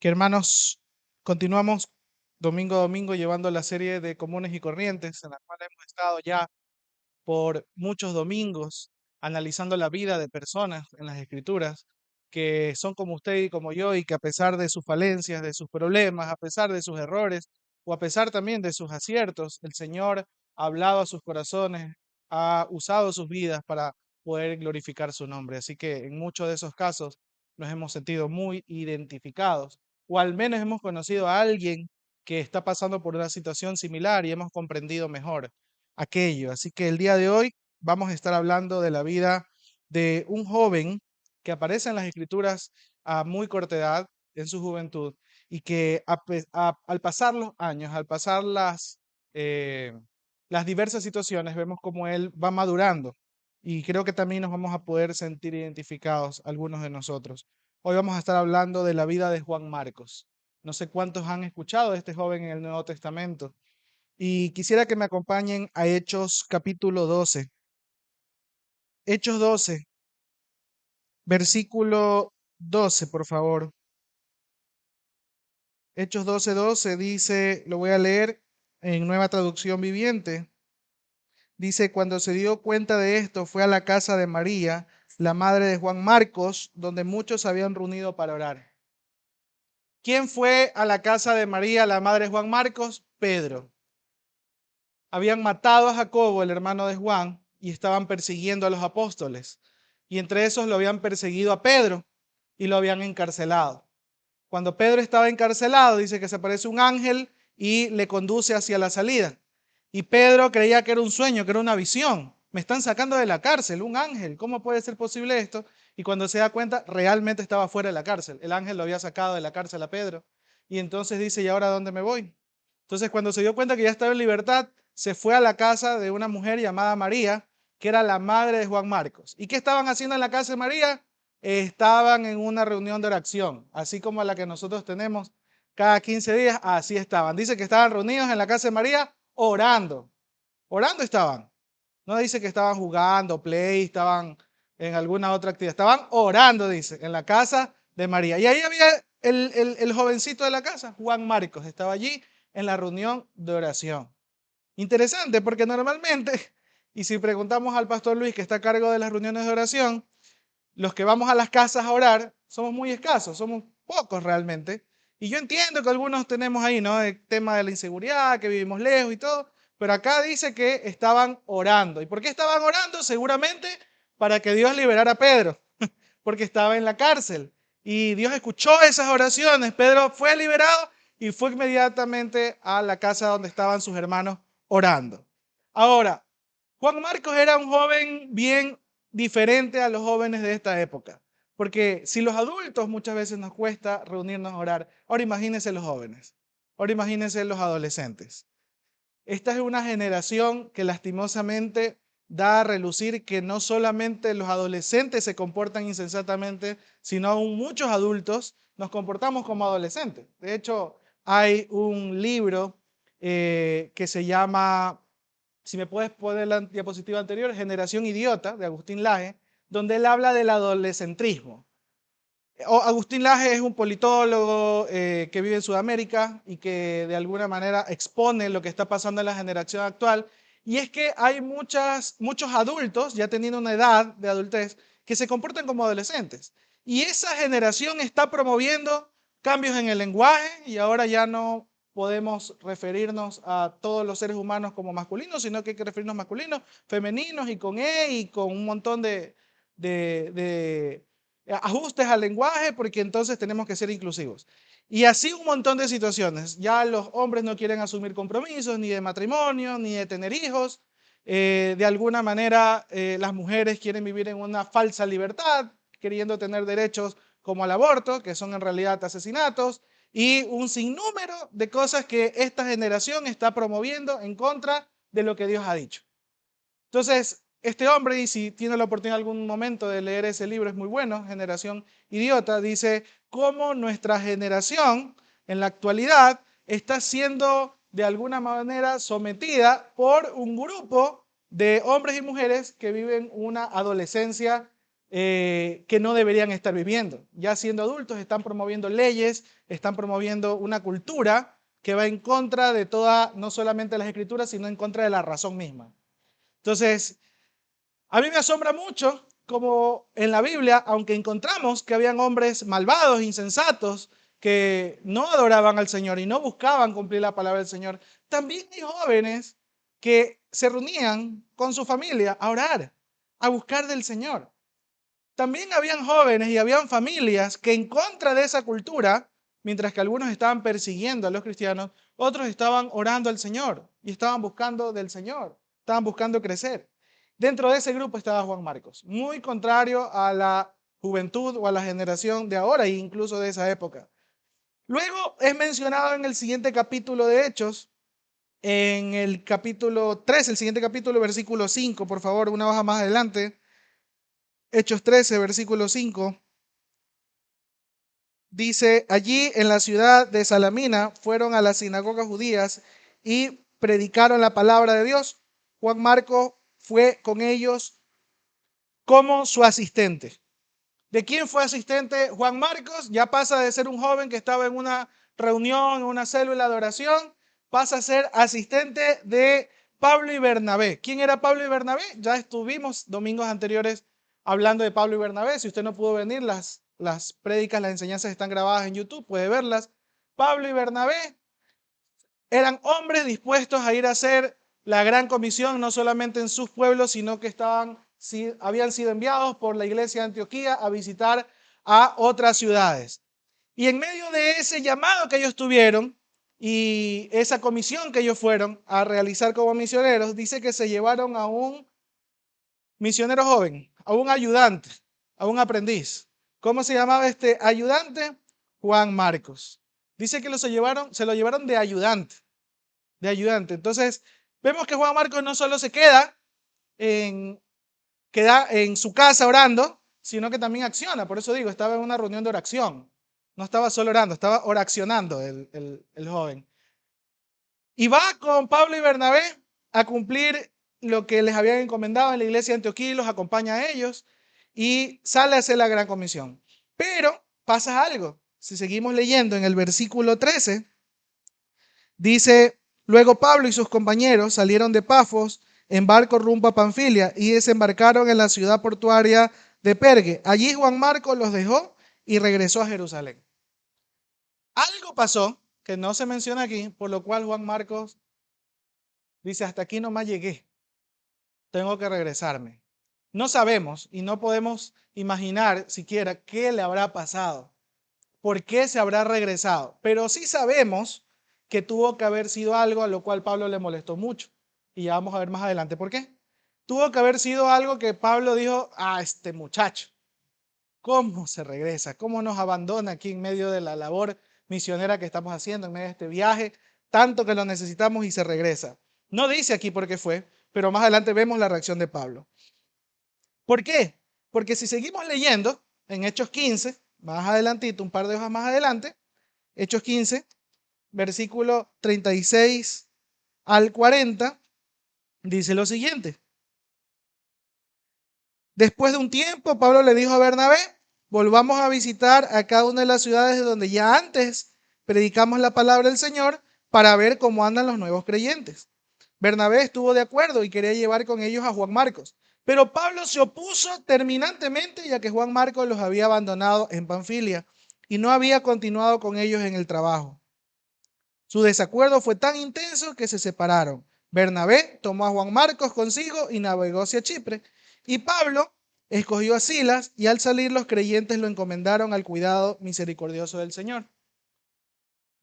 Que hermanos, continuamos domingo a domingo llevando la serie de comunes y corrientes en la cual hemos estado ya por muchos domingos analizando la vida de personas en las escrituras que son como usted y como yo y que a pesar de sus falencias, de sus problemas, a pesar de sus errores o a pesar también de sus aciertos, el Señor ha hablado a sus corazones, ha usado sus vidas para poder glorificar su nombre. Así que en muchos de esos casos nos hemos sentido muy identificados o al menos hemos conocido a alguien que está pasando por una situación similar y hemos comprendido mejor aquello. Así que el día de hoy vamos a estar hablando de la vida de un joven que aparece en las escrituras a muy corta edad, en su juventud, y que al pasar los años, al pasar las diversas situaciones, vemos cómo él va madurando. Y creo que también nos vamos a poder sentir identificados algunos de nosotros. Hoy vamos a estar hablando de la vida de Juan Marcos. No sé cuántos han escuchado de este joven en el Nuevo Testamento. Y quisiera que me acompañen a Hechos capítulo 12. Hechos 12, versículo 12, por favor. Hechos 12:12 dice, lo voy a leer en Nueva Traducción Viviente. Dice, cuando se dio cuenta de esto, fue a la casa de María, la madre de Juan Marcos, donde muchos se habían reunido para orar. ¿Quién fue a la casa de María, la madre de Juan Marcos? Pedro. Habían matado a Jacobo, el hermano de Juan, y estaban persiguiendo a los apóstoles. Y entre esos lo habían perseguido a Pedro y lo habían encarcelado. Cuando Pedro estaba encarcelado, dice que se aparece un ángel y le conduce hacia la salida. Y Pedro creía que era un sueño, que era una visión. Me están sacando de la cárcel, un ángel. ¿Cómo puede ser posible esto? Y cuando se da cuenta, realmente estaba fuera de la cárcel. El ángel lo había sacado de la cárcel a Pedro. Y entonces dice, ¿y ahora dónde me voy? Entonces, cuando se dio cuenta que ya estaba en libertad, se fue a la casa de una mujer llamada María, que era la madre de Juan Marcos. ¿Y qué estaban haciendo en la casa de María? Estaban en una reunión de oración, así como la que nosotros tenemos cada 15 días, así estaban. Dice que estaban reunidos en la casa de María orando. Orando estaban. No dice que estaban jugando, play, estaban en alguna otra actividad. Estaban orando, dice, en la casa de María. Y ahí había el jovencito de la casa, Juan Marcos, estaba allí en la reunión de oración. Interesante, porque normalmente, y si preguntamos al pastor Luis, que está a cargo de las reuniones de oración, los que vamos a las casas a orar somos muy escasos, somos pocos realmente. Y yo entiendo que algunos tenemos ahí, ¿no? El tema de la inseguridad, que vivimos lejos y todo, pero acá dice que estaban orando. ¿Y por qué estaban orando? Seguramente para que Dios liberara a Pedro, porque estaba en la cárcel. Y Dios escuchó esas oraciones. Pedro fue liberado y fue inmediatamente a la casa donde estaban sus hermanos orando. Ahora, Juan Marcos era un joven bien diferente a los jóvenes de esta época, porque si los adultos muchas veces nos cuesta reunirnos a orar, ahora imagínense los jóvenes, ahora imagínense los adolescentes. Esta es una generación que lastimosamente da a relucir que no solamente los adolescentes se comportan insensatamente, sino aún muchos adultos nos comportamos como adolescentes. De hecho, hay un libro que se llama, si me puedes poner la diapositiva anterior, Generación Idiota, de Agustín Laje, donde él habla del adolescentrismo. Agustín Laje es un politólogo que vive en Sudamérica y que de alguna manera expone lo que está pasando en la generación actual. Y es que hay muchos adultos, ya teniendo una edad de adultez, que se comportan como adolescentes. Y esa generación está promoviendo cambios en el lenguaje y ahora ya no podemos referirnos a todos los seres humanos como masculinos, sino que hay que referirnos masculinos, femeninos y con y con un montón de ajustes al lenguaje, porque entonces tenemos que ser inclusivos. Y así un montón de situaciones. Ya los hombres no quieren asumir compromisos, ni de matrimonio, ni de tener hijos. De alguna manera, las mujeres quieren vivir en una falsa libertad, queriendo tener derechos como al aborto, que son en realidad asesinatos, y un sinnúmero de cosas que esta generación está promoviendo en contra de lo que Dios ha dicho. Entonces, este hombre, y si tiene la oportunidad en algún momento de leer ese libro, es muy bueno, Generación Idiota, dice cómo nuestra generación en la actualidad está siendo de alguna manera sometida por un grupo de hombres y mujeres que viven una adolescencia que no deberían estar viviendo. Ya siendo adultos están promoviendo leyes, están promoviendo una cultura que va en contra de toda, no solamente las escrituras, sino en contra de la razón misma. Entonces, a mí me asombra mucho como en la Biblia, aunque encontramos que habían hombres malvados, insensatos, que no adoraban al Señor y no buscaban cumplir la palabra del Señor, también hay jóvenes que se reunían con su familia a orar, a buscar del Señor. También habían jóvenes y habían familias que en contra de esa cultura, mientras que algunos estaban persiguiendo a los cristianos, otros estaban orando al Señor y estaban buscando del Señor, estaban buscando crecer. Dentro de ese grupo estaba Juan Marcos, muy contrario a la juventud o a la generación de ahora e incluso de esa época. Luego es mencionado en el siguiente capítulo de Hechos, en el capítulo 3, el siguiente capítulo, versículo 5, por favor, una hoja más adelante. Hechos 13, versículo 5. Dice, allí en la ciudad de Salamina fueron a las sinagogas judías y predicaron la palabra de Dios. Juan Marcos fue con ellos como su asistente. ¿De quién fue asistente Juan Marcos? Ya pasa de ser un joven que estaba en una reunión, en una célula de oración, pasa a ser asistente de Pablo y Bernabé. ¿Quién era Pablo y Bernabé? Ya estuvimos domingos anteriores hablando de Pablo y Bernabé. Si usted no pudo venir, las prédicas, las enseñanzas están grabadas en YouTube, puede verlas. Pablo y Bernabé eran hombres dispuestos a ir a hacer la gran comisión, no solamente en sus pueblos, sino que habían sido enviados por la iglesia de Antioquía a visitar a otras ciudades. Y en medio de ese llamado que ellos tuvieron y esa comisión que ellos fueron a realizar como misioneros, dice que se llevaron a un misionero joven, a un ayudante, a un aprendiz. ¿Cómo se llamaba este ayudante? Juan Marcos. Dice que se lo llevaron de ayudante, de ayudante. Entonces, vemos que Juan Marcos no solo se queda en su casa orando, sino que también acciona. Por eso digo, estaba en una reunión de oración. No estaba solo orando, estaba oracionando el joven. Y va con Pablo y Bernabé a cumplir lo que les habían encomendado en la iglesia de Antioquía y los acompaña a ellos y sale a hacer la gran comisión. Pero pasa algo. Si seguimos leyendo en el versículo 13, dice, luego Pablo y sus compañeros salieron de Pafos en barco rumbo a Panfilia y desembarcaron en la ciudad portuaria de Pergue. Allí Juan Marcos los dejó y regresó a Jerusalén. Algo pasó que no se menciona aquí, por lo cual Juan Marcos dice, hasta aquí nomás llegué, tengo que regresarme. No sabemos y no podemos imaginar siquiera qué le habrá pasado, por qué se habrá regresado, pero sí sabemos que tuvo que haber sido algo a lo cual Pablo le molestó mucho. Y ya vamos a ver más adelante por qué. Tuvo que haber sido algo que Pablo dijo, este muchacho, ¿cómo se regresa? ¿Cómo nos abandona aquí en medio de la labor misionera que estamos haciendo, en medio de este viaje, tanto que lo necesitamos y se regresa? No dice aquí por qué fue, pero más adelante vemos la reacción de Pablo. ¿Por qué? Porque si seguimos leyendo en Hechos 15, más adelantito, un par de hojas más adelante, Hechos 15, versículo 36 al 40, dice lo siguiente. Después de un tiempo, Pablo le dijo a Bernabé, volvamos a visitar a cada una de las ciudades de donde ya antes predicamos la palabra del Señor para ver cómo andan los nuevos creyentes. Bernabé estuvo de acuerdo y quería llevar con ellos a Juan Marcos, pero Pablo se opuso terminantemente ya que Juan Marcos los había abandonado en Panfilia y no había continuado con ellos en el trabajo. Su desacuerdo fue tan intenso que se separaron. Bernabé tomó a Juan Marcos consigo y navegó hacia Chipre. Y Pablo escogió a Silas y al salir los creyentes lo encomendaron al cuidado misericordioso del Señor.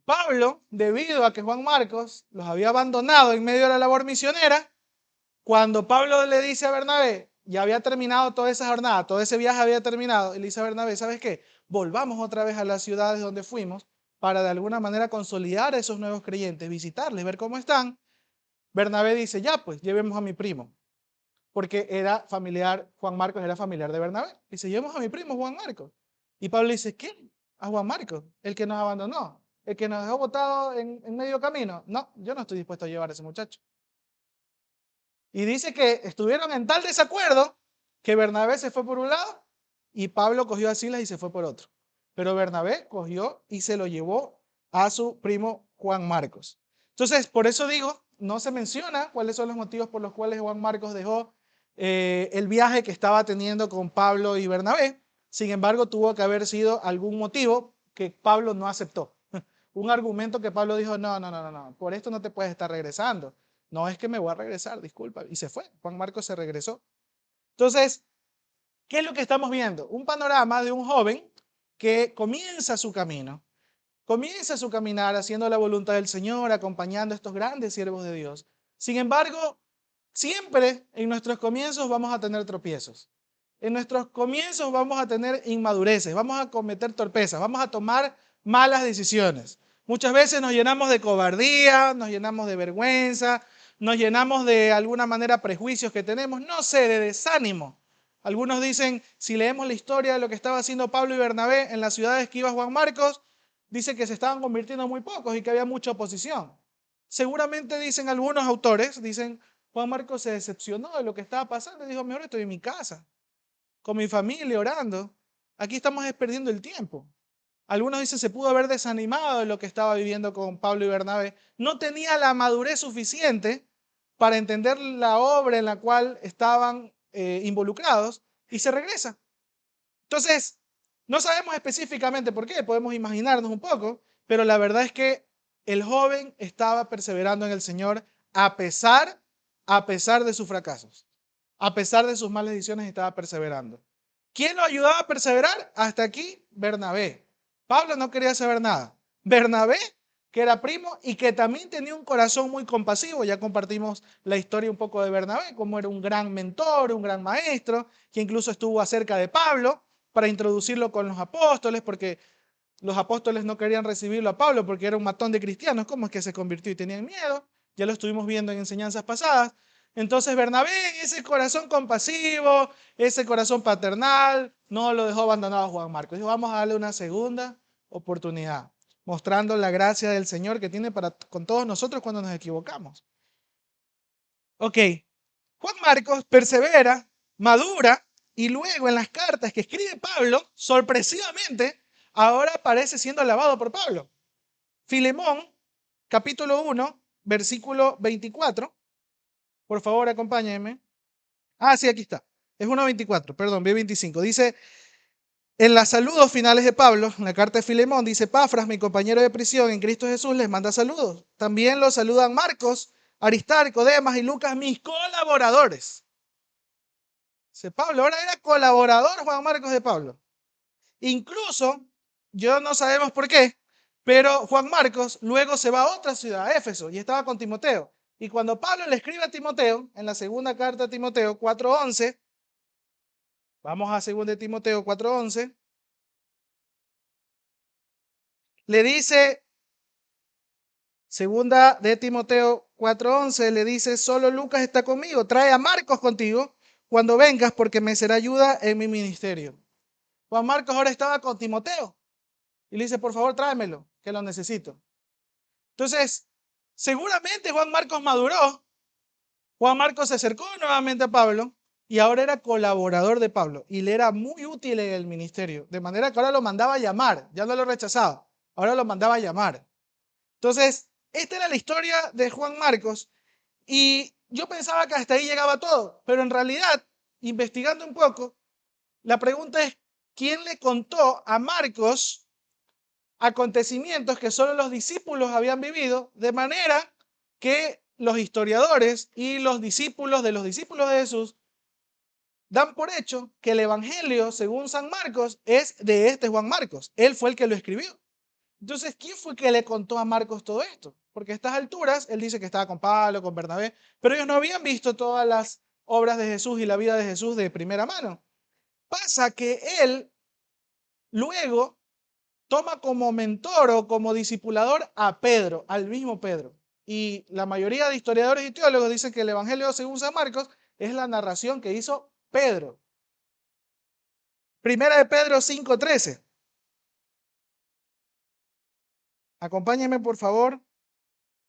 Pablo, debido a que Juan Marcos los había abandonado en medio de la labor misionera, cuando Pablo le dice a Bernabé, ya había terminado toda esa jornada, todo ese viaje había terminado, y le dice a Bernabé, ¿sabes qué? Volvamos otra vez a las ciudades donde fuimos para de alguna manera consolidar a esos nuevos creyentes, visitarles, ver cómo están. Bernabé dice, ya pues, llevemos a mi primo, porque era familiar, Juan Marcos era familiar de Bernabé. Dice, llevemos a mi primo Juan Marcos. Y Pablo dice, ¿quién? A Juan Marcos, el que nos abandonó, el que nos dejó botado en medio camino. No, yo no estoy dispuesto a llevar a ese muchacho. Y dice que estuvieron en tal desacuerdo que Bernabé se fue por un lado y Pablo cogió a Silas y se fue por otro. Pero Bernabé cogió y se lo llevó a su primo Juan Marcos. Entonces, por eso digo, no se menciona cuáles son los motivos por los cuales Juan Marcos dejó el viaje que estaba teniendo con Pablo y Bernabé. Sin embargo, tuvo que haber sido algún motivo que Pablo no aceptó. Un argumento que Pablo dijo, no, por esto no te puedes estar regresando. No es que me voy a regresar, disculpa. Y se fue. Juan Marcos se regresó. Entonces, ¿qué es lo que estamos viendo? Un panorama de un joven que comienza su camino. Comienza su caminar haciendo la voluntad del Señor, acompañando a estos grandes siervos de Dios. Sin embargo, siempre en nuestros comienzos vamos a tener tropiezos. En nuestros comienzos vamos a tener inmadureces, vamos a cometer torpezas, vamos a tomar malas decisiones. Muchas veces nos llenamos de cobardía, nos llenamos de vergüenza, nos llenamos de alguna manera prejuicios que tenemos, no sé, de desánimo. Algunos dicen, si leemos la historia de lo que estaba haciendo Pablo y Bernabé en las ciudades que iba Juan Marcos, dice que se estaban convirtiendo muy pocos y que había mucha oposición. Seguramente dicen algunos autores, dicen, Juan Marcos se decepcionó de lo que estaba pasando y dijo, mejor estoy en mi casa, con mi familia, orando. Aquí estamos perdiendo el tiempo. Algunos dicen, se pudo haber desanimado de lo que estaba viviendo con Pablo y Bernabé. No tenía la madurez suficiente para entender la obra en la cual estaban involucrados y se regresa. Entonces, no sabemos específicamente por qué, podemos imaginarnos un poco, pero la verdad es que el joven estaba perseverando en el Señor a pesar de sus fracasos, a pesar de sus malas decisiones, estaba perseverando. ¿Quién lo ayudaba a perseverar? Hasta aquí, Bernabé. Pablo no quería saber nada. Bernabé, que era primo y que también tenía un corazón muy compasivo. Ya compartimos la historia un poco de Bernabé, como era un gran mentor, un gran maestro, que incluso estuvo acerca de Pablo para introducirlo con los apóstoles, porque los apóstoles no querían recibirlo a Pablo porque era un matón de cristianos. ¿Cómo es que se convirtió y tenían miedo? Ya lo estuvimos viendo en enseñanzas pasadas. Entonces Bernabé, ese corazón compasivo, ese corazón paternal, no lo dejó abandonado a Juan Marcos. Dijo, vamos a darle una segunda oportunidad, mostrando la gracia del Señor que tiene para con todos nosotros cuando nos equivocamos. Ok, Juan Marcos persevera, madura, y luego en las cartas que escribe Pablo, sorpresivamente, ahora aparece siendo alabado por Pablo. Filemón, capítulo 1, versículo 24. Por favor, acompáñenme. Ah, sí, aquí está. Es 1:24, perdón, B25. Dice, en las saludos finales de Pablo, en la carta de Filemón, dice, Pafras, mi compañero de prisión en Cristo Jesús, les manda saludos. También los saludan Marcos, Aristarco, Demas y Lucas, mis colaboradores. Dice Pablo, ahora era colaborador Juan Marcos de Pablo. Incluso, yo no sabemos por qué, pero Juan Marcos luego se va a otra ciudad, a Éfeso, y estaba con Timoteo. Y cuando Pablo le escribe a Timoteo, en la segunda carta a Timoteo 4:11, vamos a 2 de Timoteo 4:11, le dice, segunda de Timoteo 4:11, le dice, solo Lucas está conmigo, trae a Marcos contigo cuando vengas porque me será ayuda en mi ministerio. Juan Marcos ahora estaba con Timoteo y le dice, por favor, tráemelo, que lo necesito. Entonces, seguramente Juan Marcos maduró. Juan Marcos se acercó nuevamente a Pablo y ahora era colaborador de Pablo y le era muy útil en el ministerio. De manera que ahora lo mandaba a llamar, ya no lo rechazaba, ahora lo mandaba a llamar. Entonces, esta era la historia de Juan Marcos y yo pensaba que hasta ahí llegaba todo, pero en realidad, investigando un poco, la pregunta es, ¿quién le contó a Marcos acontecimientos que solo los discípulos habían vivido, de manera que los historiadores y los discípulos de Jesús dan por hecho que el Evangelio, según San Marcos, es de este Juan Marcos? Él fue el que lo escribió. Entonces, ¿quién fue que le contó a Marcos todo esto? Porque a estas alturas, él dice que estaba con Pablo, con Bernabé, pero ellos no habían visto todas las obras de Jesús y la vida de Jesús de primera mano. Pasa que él luego toma como mentor o como discipulador a Pedro, al mismo Pedro. Y la mayoría de historiadores y teólogos dicen que el Evangelio según San Marcos es la narración que hizo Pedro. Primera de Pedro 5:13. Acompáñenme por favor.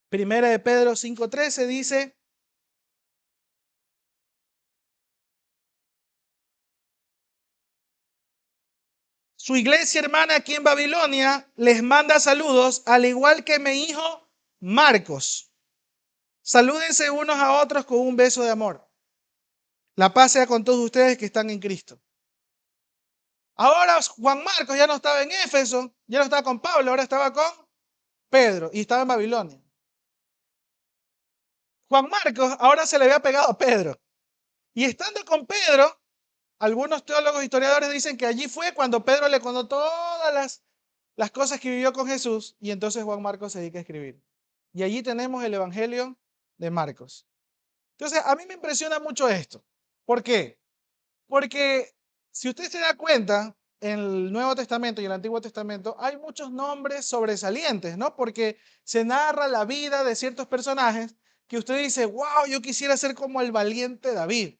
Primera de Pedro 5:13 dice, Su iglesia hermana aquí en Babilonia les manda saludos, al igual que mi hijo Marcos. Salúdense unos a otros con un beso de amor. La paz sea con todos ustedes que están en Cristo. Ahora Juan Marcos ya no estaba en Éfeso, ya no estaba con Pablo, ahora estaba con Pedro y estaba en Babilonia. Juan Marcos ahora se le había pegado a Pedro. Y estando con Pedro, algunos teólogos historiadores dicen que allí fue cuando Pedro le contó todas las cosas que vivió con Jesús y entonces Juan Marcos se dedica a escribir. Y allí tenemos el Evangelio de Marcos. Entonces, a mí me impresiona mucho esto. ¿Por qué? Porque si usted se da cuenta, en el Nuevo Testamento y el Antiguo Testamento hay muchos nombres sobresalientes, ¿no? Porque se narra la vida de ciertos personajes que usted dice, wow, yo quisiera ser como el valiente David.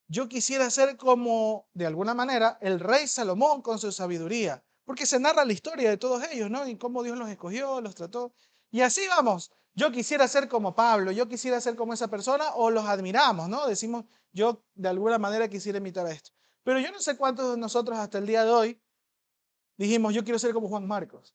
Yo quisiera ser como, de alguna manera, el rey Salomón con su sabiduría, porque se narra la historia de todos ellos, ¿no? Y cómo Dios los escogió, los trató. Y así vamos. Yo quisiera ser como Pablo, yo quisiera ser como esa persona, o los admiramos, ¿no? Decimos, yo de alguna manera quisiera imitar a esto. Pero yo no sé cuántos de nosotros hasta el día de hoy dijimos, yo quiero ser como Juan Marcos.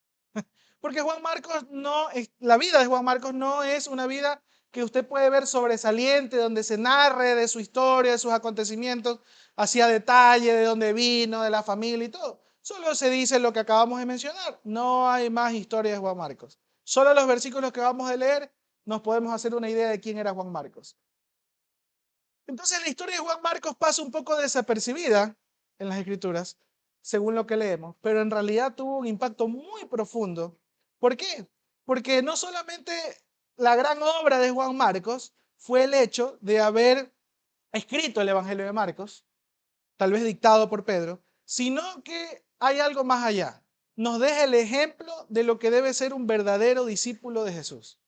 Porque Juan Marcos no es, la vida de Juan Marcos no es una vida que usted puede ver sobresaliente, donde se narre de su historia, de sus acontecimientos, hacia detalle, de dónde vino, de la familia y todo. Solo se dice lo que acabamos de mencionar. No hay más historia de Juan Marcos. Solo los versículos que vamos a leer nos podemos hacer una idea de quién era Juan Marcos. Entonces la historia de Juan Marcos pasa un poco desapercibida en las escrituras, según lo que leemos, pero en realidad tuvo un impacto muy profundo. ¿Por qué? Porque no solamente la gran obra de Juan Marcos fue el hecho de haber escrito el Evangelio de Marcos, tal vez dictado por Pedro, sino que hay algo más allá. Nos deja el ejemplo de lo que debe ser un verdadero discípulo de Jesús.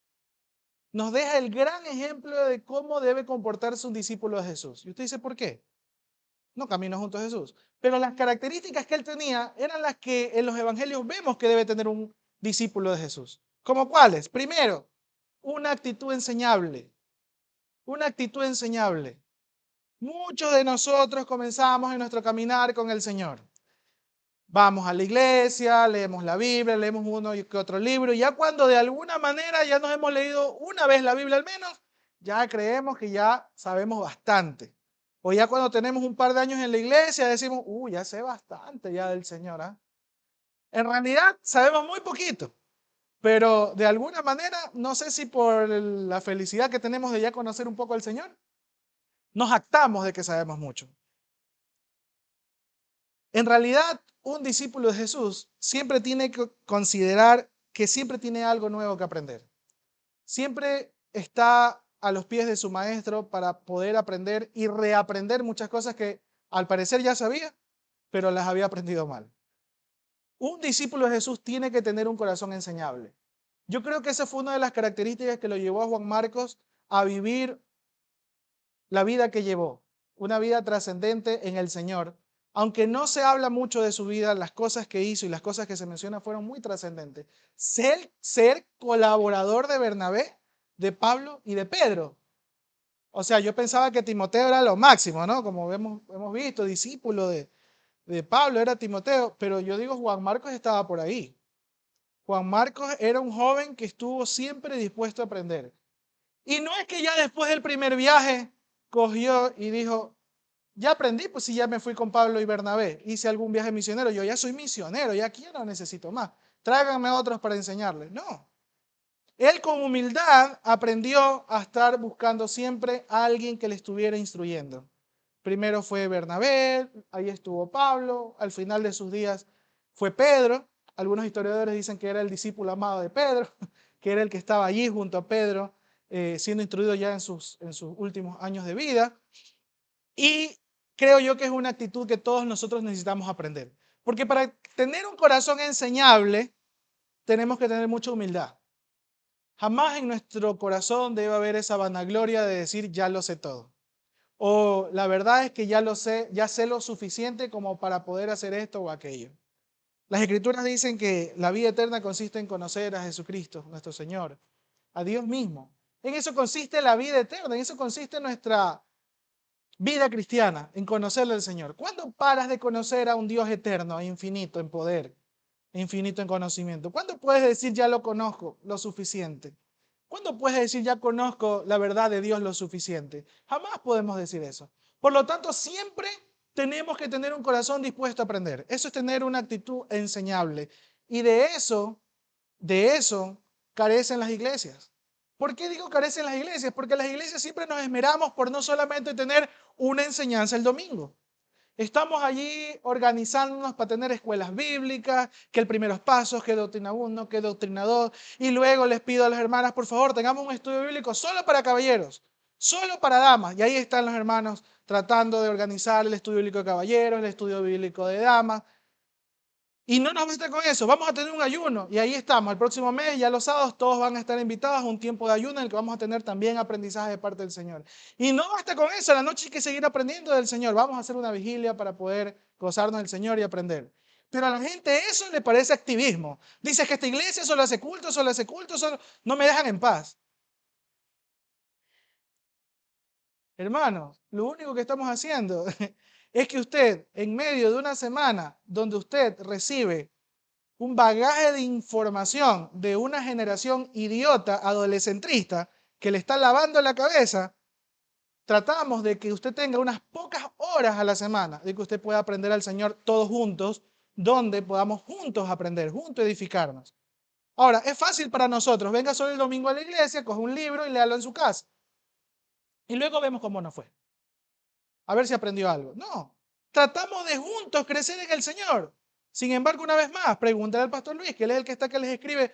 Nos deja el gran ejemplo de cómo debe comportarse un discípulo de Jesús. Y usted dice, ¿por qué? No camino junto a Jesús. Pero las características que él tenía eran las que en los evangelios vemos que debe tener un discípulo de Jesús. ¿Como cuáles? Primero, una actitud enseñable. Una actitud enseñable. Muchos de nosotros comenzamos en nuestro caminar con el Señor. Vamos a la iglesia, leemos la Biblia, leemos uno y otro libro, y ya cuando de alguna manera ya nos hemos leído una vez la Biblia al menos, ya creemos que ya sabemos bastante. O ya cuando tenemos un par de años en la iglesia decimos, ya sé bastante ya del Señor. En realidad sabemos muy poquito, pero de alguna manera, no sé si por la felicidad que tenemos de ya conocer un poco al Señor, nos jactamos de que sabemos mucho. En realidad, un discípulo de Jesús siempre tiene que considerar que siempre tiene algo nuevo que aprender. Siempre está a los pies de su maestro para poder aprender y reaprender muchas cosas que al parecer ya sabía, pero las había aprendido mal. Un discípulo de Jesús tiene que tener un corazón enseñable. Yo creo que esa fue una de las características que lo llevó a Juan Marcos a vivir la vida que llevó, una vida trascendente en el Señor. Aunque no se habla mucho de su vida, las cosas que hizo y las cosas que se mencionan fueron muy trascendentes. Ser colaborador de Bernabé, de Pablo y de Pedro. O sea, yo pensaba que Timoteo era lo máximo, ¿no? Como hemos visto, discípulo de Pablo era Timoteo, pero yo digo, Juan Marcos estaba por ahí. Juan Marcos era un joven que estuvo siempre dispuesto a aprender. Y no es que ya después del primer viaje cogió y dijo, ya aprendí, pues si ya me fui con Pablo y Bernabé, hice algún viaje misionero, yo ya soy misionero, ya aquí ya no necesito más, tráiganme a otros para enseñarles. No, él con humildad aprendió a estar buscando siempre a alguien que le estuviera instruyendo. Primero fue Bernabé, ahí estuvo Pablo, al final de sus días fue Pedro. Algunos historiadores dicen que era el discípulo amado de Pedro, que era el que estaba allí junto a Pedro, siendo instruido ya en sus últimos años de vida. Y creo yo que es una actitud que todos nosotros necesitamos aprender. Porque para tener un corazón enseñable, tenemos que tener mucha humildad. Jamás en nuestro corazón debe haber esa vanagloria de decir ya lo sé todo. O la verdad es que ya lo sé, ya sé lo suficiente como para poder hacer esto o aquello. Las escrituras dicen que la vida eterna consiste en conocer a Jesucristo, nuestro Señor, a Dios mismo. En eso consiste la vida eterna, en eso consiste vida cristiana, en conocerle al Señor? ¿Cuándo paras de conocer a un Dios eterno e infinito en poder, e infinito en conocimiento? ¿Cuándo puedes decir ya lo conozco lo suficiente? ¿Cuándo puedes decir ya conozco la verdad de Dios lo suficiente? Jamás podemos decir eso. Por lo tanto, siempre tenemos que tener un corazón dispuesto a aprender. Eso es tener una actitud enseñable. Y de eso carecen las iglesias. ¿Por qué digo carecen las iglesias? Porque las iglesias siempre nos esmeramos por no solamente tener una enseñanza el domingo. Estamos allí organizándonos para tener escuelas bíblicas, que el primeros pasos, que doctrina 1, que doctrina 2, y luego les pido a las hermanas, por favor, tengamos un estudio bíblico solo para caballeros, solo para damas, y ahí están los hermanos tratando de organizar el estudio bíblico de caballeros, el estudio bíblico de damas, y no nos basta con eso, vamos a tener un ayuno, y ahí estamos, el próximo mes, ya los sábados, todos van a estar invitados a un tiempo de ayuno en el que vamos a tener también aprendizaje de parte del Señor. Y no basta con eso, la noche hay que seguir aprendiendo del Señor, vamos a hacer una vigilia para poder gozarnos del Señor y aprender. Pero a la gente eso le parece activismo. Dice que esta iglesia solo hace culto, solo no me dejan en paz. Hermanos, lo único que estamos haciendo es que usted, en medio de una semana donde usted recibe un bagaje de información de una generación idiota, adolescentrista, que le está lavando la cabeza, tratamos de que usted tenga unas pocas horas a la semana, de que usted pueda aprender al Señor todos juntos, donde podamos juntos aprender, juntos edificarnos. Ahora, es fácil para nosotros, venga solo el domingo a la iglesia, coge un libro y léalo en su casa. Y luego vemos cómo nos fue. A ver si aprendió algo. No, tratamos de juntos crecer en el Señor. Sin embargo, una vez más, pregúntale al pastor Luis, que él es el que está que les escribe.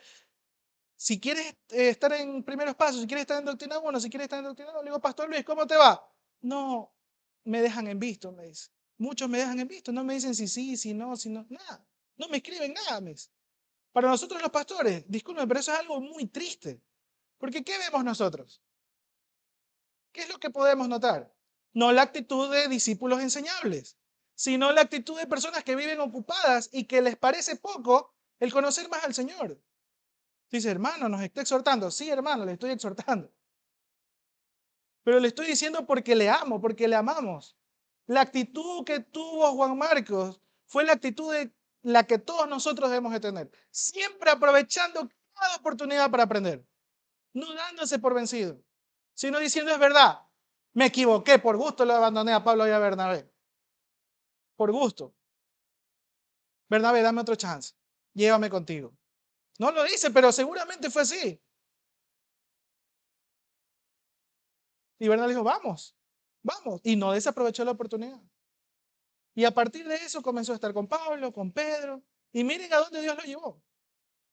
Si quieres estar en primeros pasos, si quieres estar en doctrina 1, si quieres estar en doctrina 2, le digo, pastor Luis, ¿cómo te va? No, me dejan en visto, me dice. Muchos me dejan en visto, no me dicen si no, nada. No me escriben nada, me dice. Para nosotros los pastores, disculpen, pero eso es algo muy triste. Porque ¿qué vemos nosotros? ¿Qué es lo que podemos notar? No la actitud de discípulos enseñables, sino la actitud de personas que viven ocupadas y que les parece poco el conocer más al Señor. Dice, hermano, nos está exhortando. Sí, hermano, le estoy exhortando. Pero le estoy diciendo porque le amo, porque le amamos. La actitud que tuvo Juan Marcos fue la actitud de la que todos nosotros debemos de tener. Siempre aprovechando cada oportunidad para aprender. No dándose por vencido, sino diciendo es verdad. Me equivoqué, por gusto lo abandoné a Pablo y a Bernabé. Por gusto. Bernabé, dame otro chance. Llévame contigo. No lo dice, pero seguramente fue así. Y Bernabé dijo, vamos, vamos. Y no desaprovechó la oportunidad. Y a partir de eso comenzó a estar con Pablo, con Pedro. Y miren a dónde Dios lo llevó.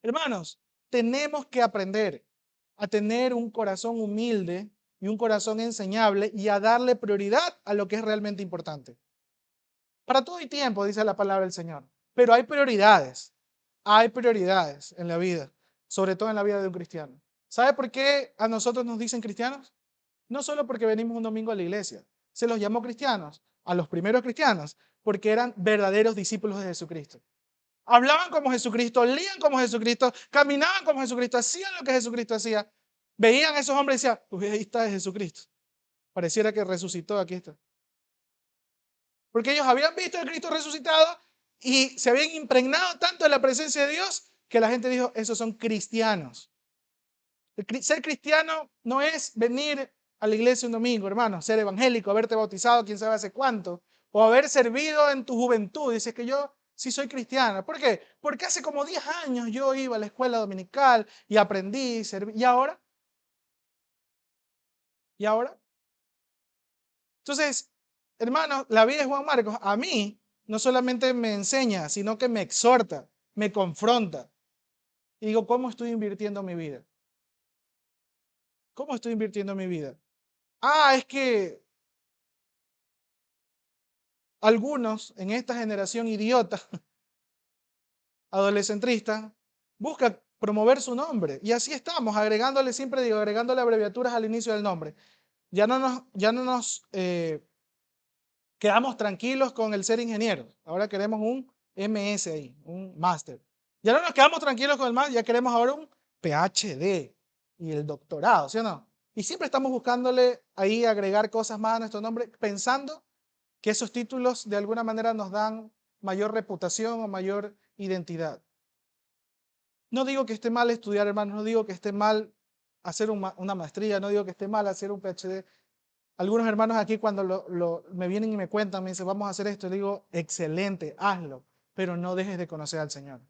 Hermanos, tenemos que aprender a tener un corazón humilde y un corazón enseñable y a darle prioridad a lo que es realmente importante. Para todo y tiempo, dice la palabra del Señor. Pero hay prioridades. Hay prioridades en la vida, sobre todo en la vida de un cristiano. ¿Sabe por qué a nosotros nos dicen cristianos? No solo porque venimos un domingo a la iglesia. Se los llamó cristianos, a los primeros cristianos, porque eran verdaderos discípulos de Jesucristo. Hablaban como Jesucristo, olían como Jesucristo, caminaban como Jesucristo, hacían lo que Jesucristo hacía. Veían a esos hombres y decían, uy, ahí está Jesucristo. Pareciera que resucitó, aquí está. Porque ellos habían visto a Cristo resucitado y se habían impregnado tanto de la presencia de Dios que la gente dijo, esos son cristianos. Ser cristiano no es venir a la iglesia un domingo, hermano, ser evangélico, haberte bautizado quién sabe hace cuánto, o haber servido en tu juventud. Dices que yo sí soy cristiana. ¿Por qué? Porque hace como 10 años yo iba a la escuela dominical y aprendí, serví. ¿Y ahora? ¿Y ahora? Entonces, hermano, la vida de Juan Marcos a mí no solamente me enseña, sino que me exhorta, me confronta. Y digo, ¿cómo estoy invirtiendo mi vida? ¿Cómo estoy invirtiendo mi vida? Es que algunos en esta generación idiota, adolescentrista, buscan promover su nombre. Y así estamos, agregándole, siempre digo, agregándole abreviaturas al inicio del nombre. Ya no nos quedamos tranquilos con el ser ingeniero. Ahora queremos un MS ahí, un máster. Ya no nos quedamos tranquilos con el máster, ya queremos ahora un PhD y el doctorado, ¿sí o no? Y siempre estamos buscándole ahí agregar cosas más a nuestro nombre, pensando que esos títulos de alguna manera nos dan mayor reputación o mayor identidad. No digo que esté mal estudiar, hermanos, no digo que esté mal hacer una maestría, no digo que esté mal hacer un PhD. Algunos hermanos aquí cuando me vienen y me cuentan, me dicen, vamos a hacer esto, y digo, excelente, hazlo, pero no dejes de conocer al Señor.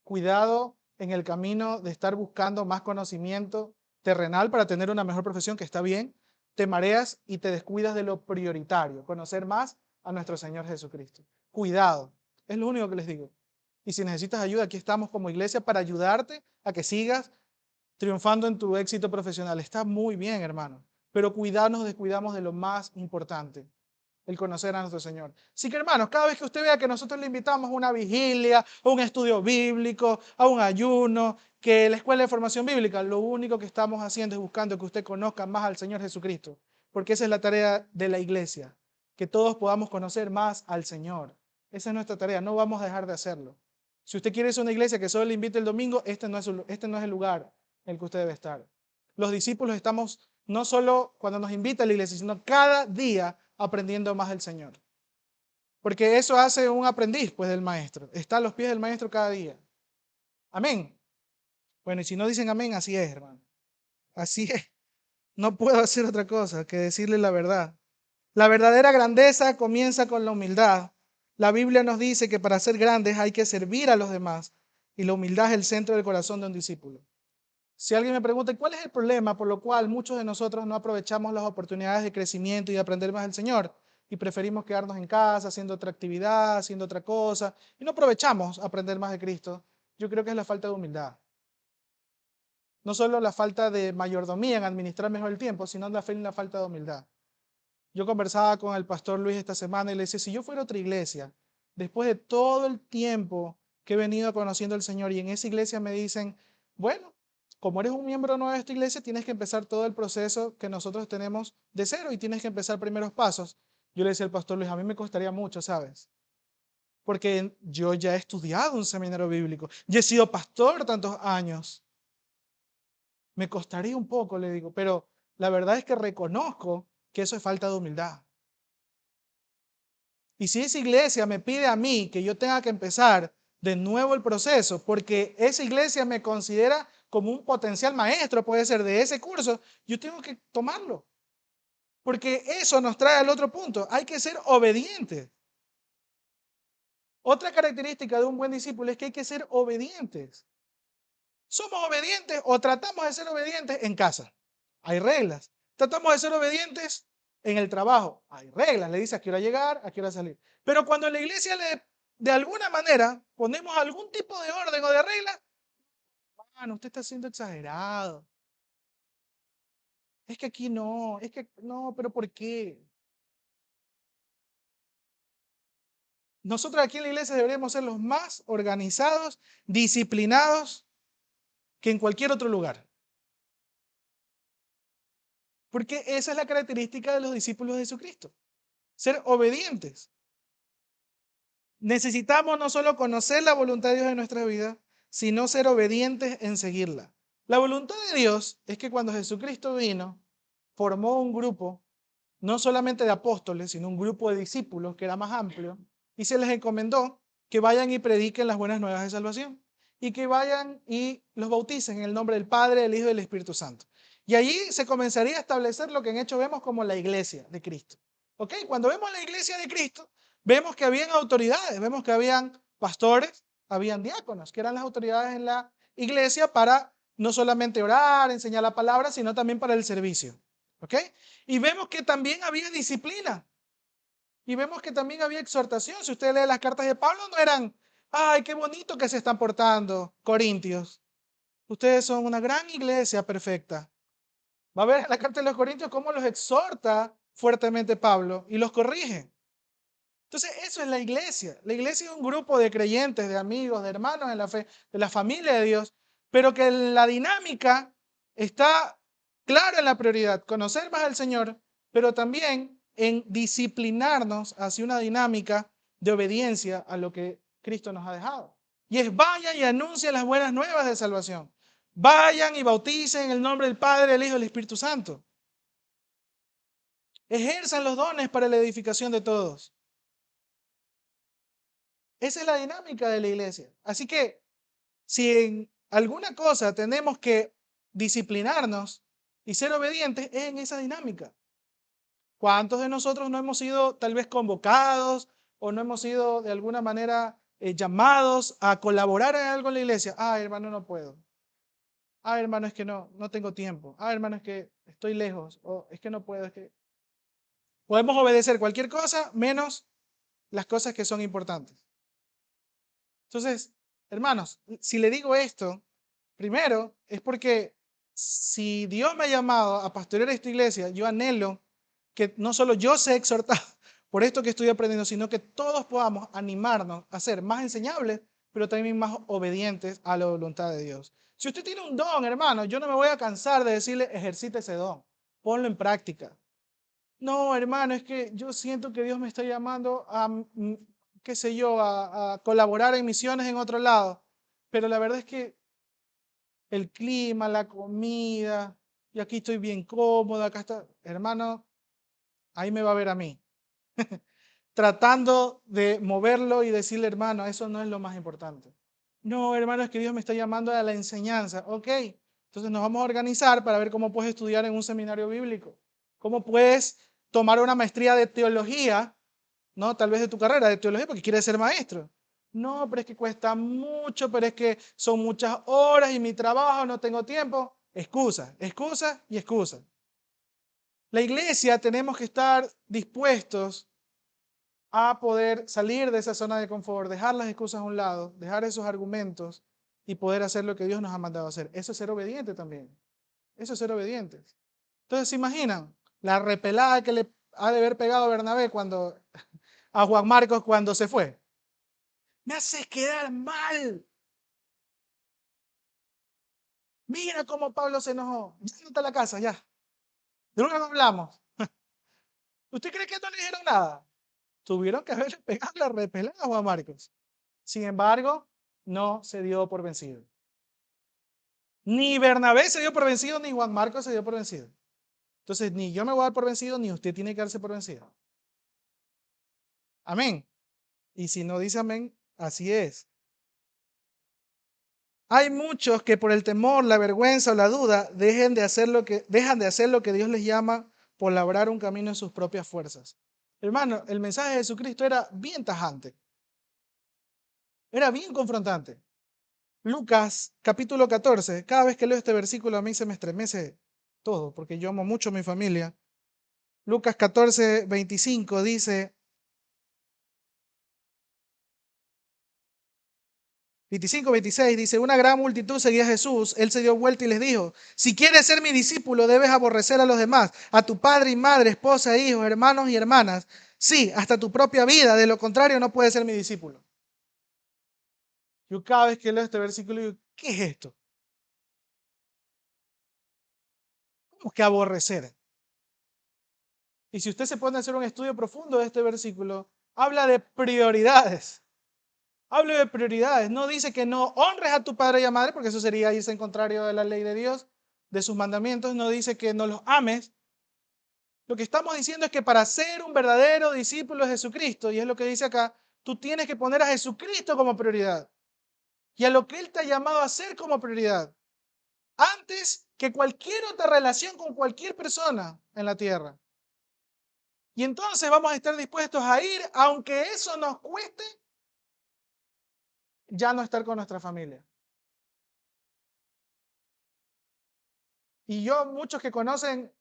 Cuidado en el camino de estar buscando más conocimiento terrenal para tener una mejor profesión, que está bien, te mareas y te descuidas de lo prioritario, conocer más a nuestro Señor Jesucristo. Cuidado, es lo único que les digo. Y si necesitas ayuda, aquí estamos como iglesia para ayudarte a que sigas triunfando en tu éxito profesional. Está muy bien, hermano, pero cuidarnos, descuidamos de lo más importante, el conocer a nuestro Señor. Así que, hermanos, cada vez que usted vea que nosotros le invitamos a una vigilia, a un estudio bíblico, a un ayuno, que la escuela de formación bíblica, lo único que estamos haciendo es buscando que usted conozca más al Señor Jesucristo, porque esa es la tarea de la iglesia, que todos podamos conocer más al Señor. Esa es nuestra tarea, no vamos a dejar de hacerlo. Si usted quiere ser una iglesia que solo le invite el domingo, este no es el lugar en el que usted debe estar. Los discípulos estamos no solo cuando nos invita a la iglesia, sino cada día aprendiendo más del Señor. Porque eso hace un aprendiz, pues, del maestro. Está a los pies del maestro cada día. Amén. Bueno, y si no dicen amén, así es, hermano. Así es. No puedo hacer otra cosa que decirle la verdad. La verdadera grandeza comienza con la humildad. La Biblia nos dice que para ser grandes hay que servir a los demás. Y la humildad es el centro del corazón de un discípulo. Si alguien me pregunta, ¿cuál es el problema por lo cual muchos de nosotros no aprovechamos las oportunidades de crecimiento y de aprender más del Señor? Y preferimos quedarnos en casa haciendo otra actividad, haciendo otra cosa, y no aprovechamos aprender más de Cristo. Yo creo que es la falta de humildad. No solo la falta de mayordomía en administrar mejor el tiempo, sino la falta de humildad. Yo conversaba con el pastor Luis esta semana y le decía, si yo fuera a otra iglesia, después de todo el tiempo que he venido conociendo al Señor y en esa iglesia me dicen, bueno, como eres un miembro nuevo de esta iglesia, tienes que empezar todo el proceso que nosotros tenemos de cero y tienes que empezar primeros pasos. Yo le decía al pastor Luis, a mí me costaría mucho, ¿sabes? Porque yo ya he estudiado un seminario bíblico, ya he sido pastor tantos años. Me costaría un poco, le digo, pero la verdad es que reconozco que eso es falta de humildad. Y si esa iglesia me pide a mí que yo tenga que empezar de nuevo el proceso, porque esa iglesia me considera como un potencial maestro, puede ser de ese curso, yo tengo que tomarlo. Porque eso nos trae al otro punto. Hay que ser obedientes. Otra característica de un buen discípulo es que hay que ser obedientes. Somos obedientes o tratamos de ser obedientes en casa. Hay reglas. Tratamos de ser obedientes en el trabajo. Hay reglas. Le dice a qué hora llegar, a qué hora salir. Pero cuando en la iglesia de alguna manera ponemos algún tipo de orden o de regla, hermano, usted está siendo exagerado. Es que aquí no, es que no, pero ¿por qué? Nosotros aquí en la iglesia deberíamos ser los más organizados, disciplinados que en cualquier otro lugar. Porque esa es la característica de los discípulos de Jesucristo. Ser obedientes. Necesitamos no solo conocer la voluntad de Dios en nuestra vida, sino ser obedientes en seguirla. La voluntad de Dios es que cuando Jesucristo vino, formó un grupo, no solamente de apóstoles, sino un grupo de discípulos que era más amplio, y se les encomendó que vayan y prediquen las buenas nuevas de salvación, y que vayan y los bauticen en el nombre del Padre, del Hijo y del Espíritu Santo. Y allí se comenzaría a establecer lo que en hecho vemos como la iglesia de Cristo. ¿Ok? Cuando vemos la iglesia de Cristo, vemos que habían autoridades, vemos que habían pastores, habían diáconos, que eran las autoridades en la iglesia para no solamente orar, enseñar la palabra, sino también para el servicio. ¿Ok? Y vemos que también había disciplina. Y vemos que también había exhortación. Si usted lee las cartas de Pablo, no eran, ay, qué bonito que se están portando, Corintios. Ustedes son una gran iglesia perfecta. Va a ver en la carta de los Corintios cómo los exhorta fuertemente Pablo y los corrige. Entonces, eso es la iglesia. La iglesia es un grupo de creyentes, de amigos, de hermanos en la fe, de la familia de Dios, pero que la dinámica está clara en la prioridad, conocer más al Señor, pero también en disciplinarnos hacia una dinámica de obediencia a lo que Cristo nos ha dejado. Y es vayan y anuncien las buenas nuevas de salvación. Vayan y bauticen en el nombre del Padre, del Hijo y del Espíritu Santo. Ejerzan los dones para la edificación de todos. Esa es la dinámica de la iglesia. Así que si en alguna cosa tenemos que disciplinarnos y ser obedientes, es en esa dinámica. ¿Cuántos de nosotros no hemos sido tal vez convocados o no hemos sido de alguna manera llamados a colaborar en algo en la iglesia? Ah, hermano, no puedo. Ah, hermano, es que no tengo tiempo. Ah, hermano, es que estoy lejos. O es que no puedo. Es que podemos obedecer cualquier cosa menos las cosas que son importantes. Entonces, hermanos, si le digo esto, primero es porque si Dios me ha llamado a pastorear esta iglesia, yo anhelo que no solo yo sea exhortado por esto que estoy aprendiendo, sino que todos podamos animarnos a ser más enseñables, pero también más obedientes a la voluntad de Dios. Si usted tiene un don, hermano, yo no me voy a cansar de decirle, ejercite ese don, ponlo en práctica. No, hermano, es que yo siento que Dios me está llamando a, qué sé yo, a colaborar en misiones en otro lado. Pero la verdad es que el clima, la comida, y aquí estoy bien cómodo, acá está, hermano, ahí me va a ver a mí. Tratando de moverlo y decirle, hermano, eso no es lo más importante. No, hermano, es que Dios me está llamando a la enseñanza. Ok, entonces nos vamos a organizar para ver cómo puedes estudiar en un seminario bíblico. Cómo puedes tomar una maestría de teología, ¿no? Tal vez de tu carrera de teología porque quieres ser maestro. No, pero es que cuesta mucho, pero es que son muchas horas y mi trabajo, no tengo tiempo. Excusa, excusa y excusa. La iglesia tenemos que estar dispuestos a poder salir de esa zona de confort, dejar las excusas a un lado, dejar esos argumentos y poder hacer lo que Dios nos ha mandado a hacer. Eso es ser obediente también. Eso es ser obedientes. Entonces, ¿se imaginan la repelada que le ha de haber pegado a Bernabé a Juan Marcos cuando se fue? Me haces quedar mal. Mira cómo Pablo se enojó. Ya no está en la casa, ya. De luego hablamos. ¿Usted cree que no le dijeron nada? Tuvieron que haberle pegado la repelada a Juan Marcos. Sin embargo, no se dio por vencido. Ni Bernabé se dio por vencido, ni Juan Marcos se dio por vencido. Entonces, ni yo me voy a dar por vencido, ni usted tiene que darse por vencido. Amén. Y si no dice amén, así es. Hay muchos que por el temor, la vergüenza o la duda dejan de hacer lo que Dios les llama por labrar un camino en sus propias fuerzas. Hermano, el mensaje de Jesucristo era bien tajante, era bien confrontante. Lucas capítulo 14, cada vez que leo este versículo a mí se me estremece todo, porque yo amo mucho a mi familia. Lucas 14, 25 dice, 25, 26 dice, una gran multitud seguía a Jesús. Él se dio vuelta y les dijo, si quieres ser mi discípulo, debes aborrecer a los demás, a tu padre y madre, esposa, hijos, hermanos y hermanas. Sí, hasta tu propia vida. De lo contrario, no puedes ser mi discípulo. Yo cada vez que leo este versículo digo, ¿qué es esto? ¿Cómo que aborrecer? Y si usted se pone a hacer un estudio profundo de este versículo, habla de prioridades. Habla de prioridades. No dice que no honres a tu padre y a madre, porque eso sería irse en contrario de la ley de Dios, de sus mandamientos. No dice que no los ames. Lo que estamos diciendo es que para ser un verdadero discípulo de Jesucristo, y es lo que dice acá, tú tienes que poner a Jesucristo como prioridad y a lo que Él te ha llamado a hacer como prioridad, antes que cualquier otra relación con cualquier persona en la tierra. Y entonces vamos a estar dispuestos a ir, aunque eso nos cueste, ya no estar con nuestra familia. Y yo, muchos que conocen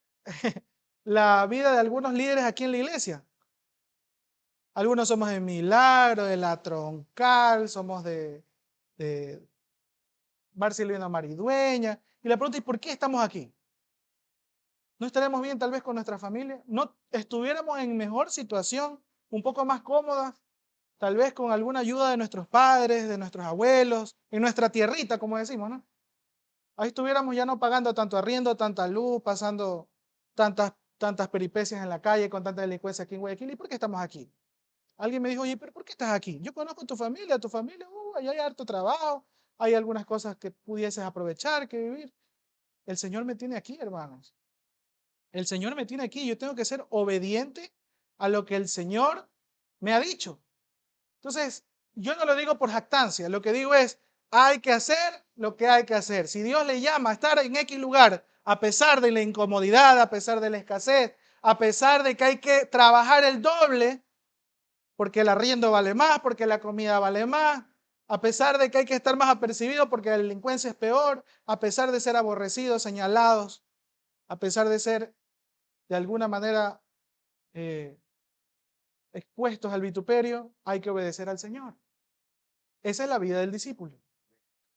la vida de algunos líderes aquí en la iglesia, algunos somos de Milagro, de La Troncal, somos de Barcelona Maridueña. Y la pregunta es, ¿por qué estamos aquí? ¿No estaremos bien tal vez con nuestra familia? ¿No estuviéramos en mejor situación, un poco más cómodas, tal vez con alguna ayuda de nuestros padres, de nuestros abuelos, en nuestra tierrita, como decimos, ¿no? Ahí estuviéramos ya no pagando tanto arriendo, tanta luz, pasando tantas peripecias en la calle con tanta delincuencia aquí en Guayaquil. ¿Y por qué estamos aquí? Alguien me dijo, oye, pero ¿por qué estás aquí? Yo conozco tu familia, allá hay harto trabajo, hay algunas cosas que pudieses aprovechar, que vivir. El Señor me tiene aquí, hermanos. El Señor me tiene aquí, yo tengo que ser obediente a lo que el Señor me ha dicho. Entonces, yo no lo digo por jactancia, lo que digo es, hay que hacer lo que hay que hacer. Si Dios le llama a estar en X lugar, a pesar de la incomodidad, a pesar de la escasez, a pesar de que hay que trabajar el doble, porque el arriendo vale más, porque la comida vale más, a pesar de que hay que estar más apercibido porque la delincuencia es peor, a pesar de ser aborrecidos, señalados, a pesar de ser de alguna manera eh, expuestos al vituperio, hay que obedecer al Señor. Esa es la vida del discípulo.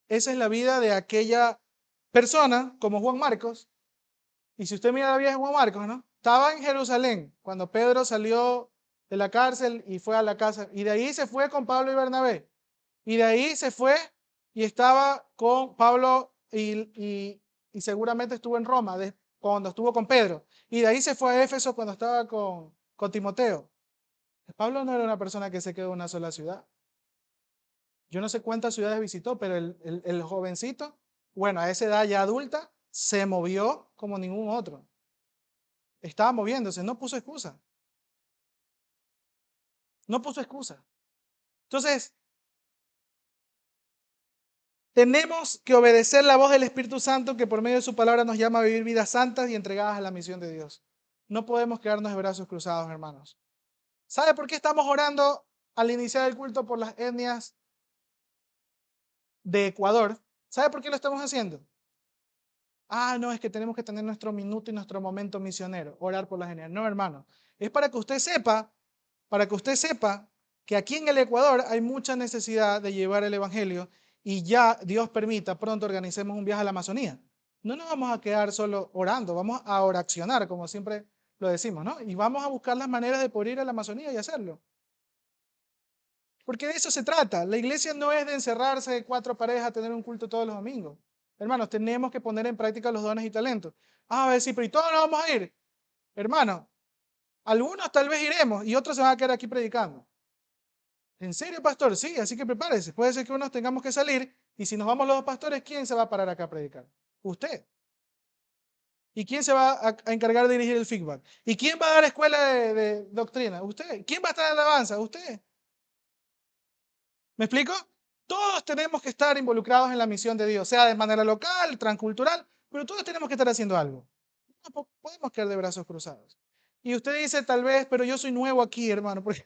Esa es la vida de aquella persona como Juan Marcos. Y si usted mira la vida de Juan Marcos, ¿no? Estaba en Jerusalén cuando Pedro salió de la cárcel y fue a la casa. Y de ahí se fue con Pablo y Bernabé. Y de ahí se fue y estaba con Pablo y seguramente estuvo en Roma cuando estuvo con Pedro. Y de ahí se fue a Éfeso cuando estaba con Timoteo. Pablo no era una persona que se quedó en una sola ciudad. Yo no sé cuántas ciudades visitó, pero el jovencito, bueno, a esa edad ya adulta, se movió como ningún otro. Estaba moviéndose, no puso excusa. No puso excusa. Entonces, tenemos que obedecer la voz del Espíritu Santo que por medio de su palabra nos llama a vivir vidas santas y entregadas a la misión de Dios. No podemos quedarnos de brazos cruzados, hermanos. ¿Sabe por qué estamos orando al iniciar el culto por las etnias de Ecuador? ¿Sabe por qué lo estamos haciendo? No, es que tenemos que tener nuestro minuto y nuestro momento misionero, orar por las etnias. No, hermano. Es para que usted sepa que aquí en el Ecuador hay mucha necesidad de llevar el Evangelio y ya Dios permita, pronto organicemos un viaje a la Amazonía. No nos vamos a quedar solo orando, vamos a oracionar, como siempre lo decimos, ¿no? Y vamos a buscar las maneras de poder ir a la Amazonía y hacerlo. Porque de eso se trata. La iglesia no es de encerrarse de 4 paredes a tener un culto todos los domingos. Hermanos, tenemos que poner en práctica los dones y talentos. A ver, sí, pero ¿y todos no vamos a ir? Hermano, algunos tal vez iremos y otros se van a quedar aquí predicando. ¿En serio, pastor? Sí, así que prepárese. Puede ser que unos tengamos que salir y si nos vamos los dos pastores, ¿quién se va a parar acá a predicar? Usted. ¿Y quién se va a encargar de dirigir el feedback? ¿Y quién va a dar escuela de doctrina? Usted. ¿Quién va a estar en alabanza? Usted. ¿Me explico? Todos tenemos que estar involucrados en la misión de Dios, sea de manera local, transcultural, pero todos tenemos que estar haciendo algo. No podemos quedar de brazos cruzados. Y usted dice tal vez, pero yo soy nuevo aquí, hermano, porque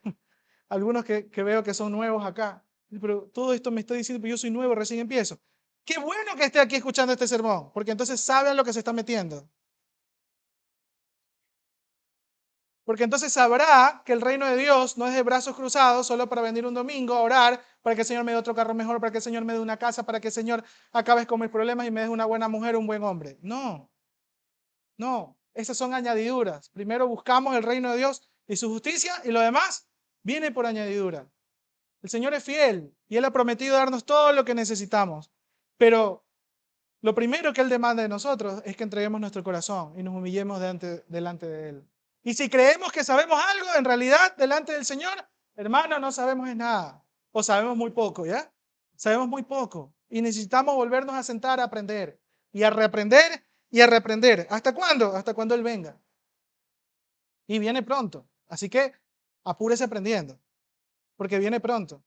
algunos que veo que son nuevos acá, pero todo esto me está diciendo, pero yo soy nuevo, recién empiezo. Qué bueno que esté aquí escuchando este sermón, porque entonces sabe a lo que se está metiendo. Porque entonces sabrá que el reino de Dios no es de brazos cruzados solo para venir un domingo a orar, para que el Señor me dé otro carro mejor, para que el Señor me dé una casa, para que el Señor acabe con mis problemas y me dé una buena mujer, un buen hombre. No, no, esas son añadiduras. Primero buscamos el reino de Dios y su justicia y lo demás viene por añadidura. El Señor es fiel y Él ha prometido darnos todo lo que necesitamos. Pero lo primero que Él demanda de nosotros es que entreguemos nuestro corazón y nos humillemos delante de Él. Y si creemos que sabemos algo, en realidad, delante del Señor, hermano, no sabemos nada. O sabemos muy poco, ¿ya? Sabemos muy poco. Y necesitamos volvernos a sentar a aprender. Y a reaprender y a reprender. ¿Hasta cuándo? Hasta cuando Él venga. Y viene pronto. Así que apúrese aprendiendo. Porque viene pronto.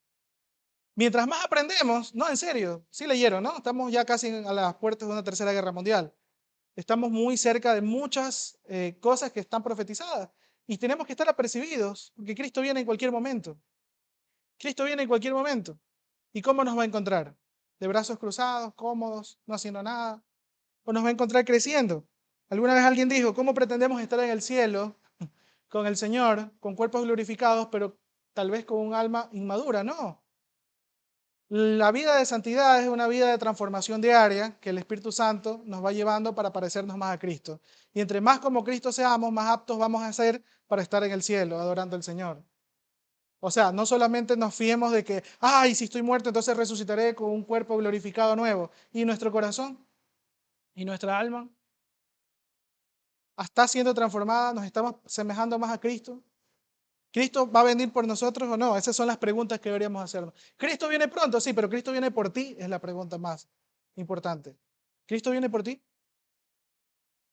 Mientras más aprendemos, no, en serio, sí leyeron, ¿no? Estamos ya casi a las puertas de una tercera guerra mundial. Estamos muy cerca de muchas cosas que están profetizadas y tenemos que estar apercibidos porque Cristo viene en cualquier momento. Cristo viene en cualquier momento. ¿Y cómo nos va a encontrar? ¿De brazos cruzados, cómodos, no haciendo nada? ¿O nos va a encontrar creciendo? Alguna vez alguien dijo, ¿cómo pretendemos estar en el cielo con el Señor, con cuerpos glorificados, pero tal vez con un alma inmadura? No. La vida de santidad es una vida de transformación diaria que el Espíritu Santo nos va llevando para parecernos más a Cristo. Y entre más como Cristo seamos, más aptos vamos a ser para estar en el cielo, adorando al Señor. O sea, no solamente nos fiemos de que, si estoy muerto, entonces resucitaré con un cuerpo glorificado nuevo. ¿Y nuestro corazón? ¿Y nuestra alma? ¿Está siendo transformada? ¿Nos estamos semejando más a Cristo? ¿Cristo va a venir por nosotros o no? Esas son las preguntas que deberíamos hacernos. ¿Cristo viene pronto? Sí, pero ¿Cristo viene por ti? Es la pregunta más importante. ¿Cristo viene por ti?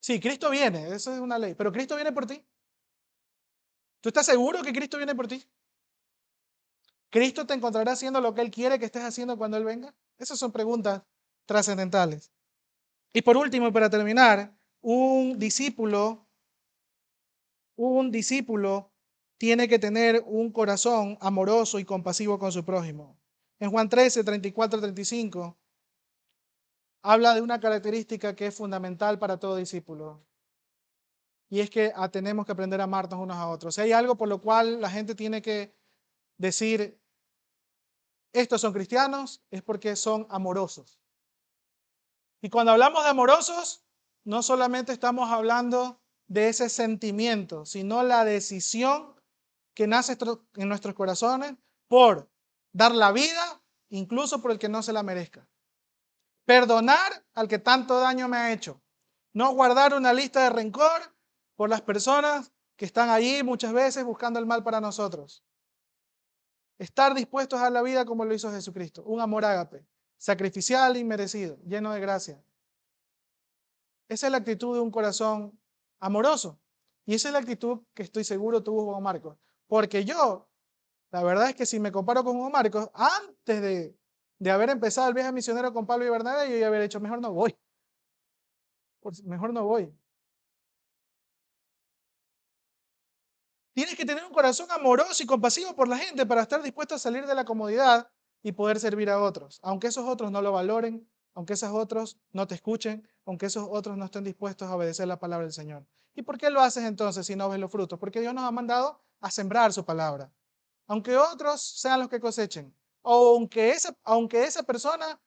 Sí, Cristo viene, eso es una ley, pero Cristo viene por ti. ¿Tú estás seguro que Cristo viene por ti? ¿Cristo te encontrará haciendo lo que Él quiere que estés haciendo cuando Él venga? Esas son preguntas trascendentales. Y por último, y para terminar, un discípulo tiene que tener un corazón amoroso y compasivo con su prójimo. En Juan 13, 34, 35, habla de una característica que es fundamental para todo discípulo. Y es que tenemos que aprender a amarnos unos a otros. Si hay algo por lo cual la gente tiene que decir, estos son cristianos, es porque son amorosos. Y cuando hablamos de amorosos, no solamente estamos hablando de ese sentimiento, sino la decisión que nace en nuestros corazones por dar la vida, incluso por el que no se la merezca. Perdonar al que tanto daño me ha hecho. No guardar una lista de rencor por las personas que están allí muchas veces buscando el mal para nosotros. Estar dispuestos a dar la vida como lo hizo Jesucristo. Un amor ágape, sacrificial y merecido, lleno de gracia. Esa es la actitud de un corazón amoroso. Y esa es la actitud que estoy seguro tuvo Juan Marcos. Porque yo, la verdad es que si me comparo con Juan Marcos, antes de haber empezado el viaje misionero con Pablo y Bernabé, yo ya había dicho, mejor no voy. Mejor no voy. Tienes que tener un corazón amoroso y compasivo por la gente para estar dispuesto a salir de la comodidad y poder servir a otros. Aunque esos otros no lo valoren, aunque esos otros no te escuchen, aunque esos otros no estén dispuestos a obedecer la palabra del Señor. ¿Y por qué lo haces entonces si no ves los frutos? Porque Dios nos ha mandado a sembrar su palabra. Aunque otros sean los que cosechen, o aunque esa persona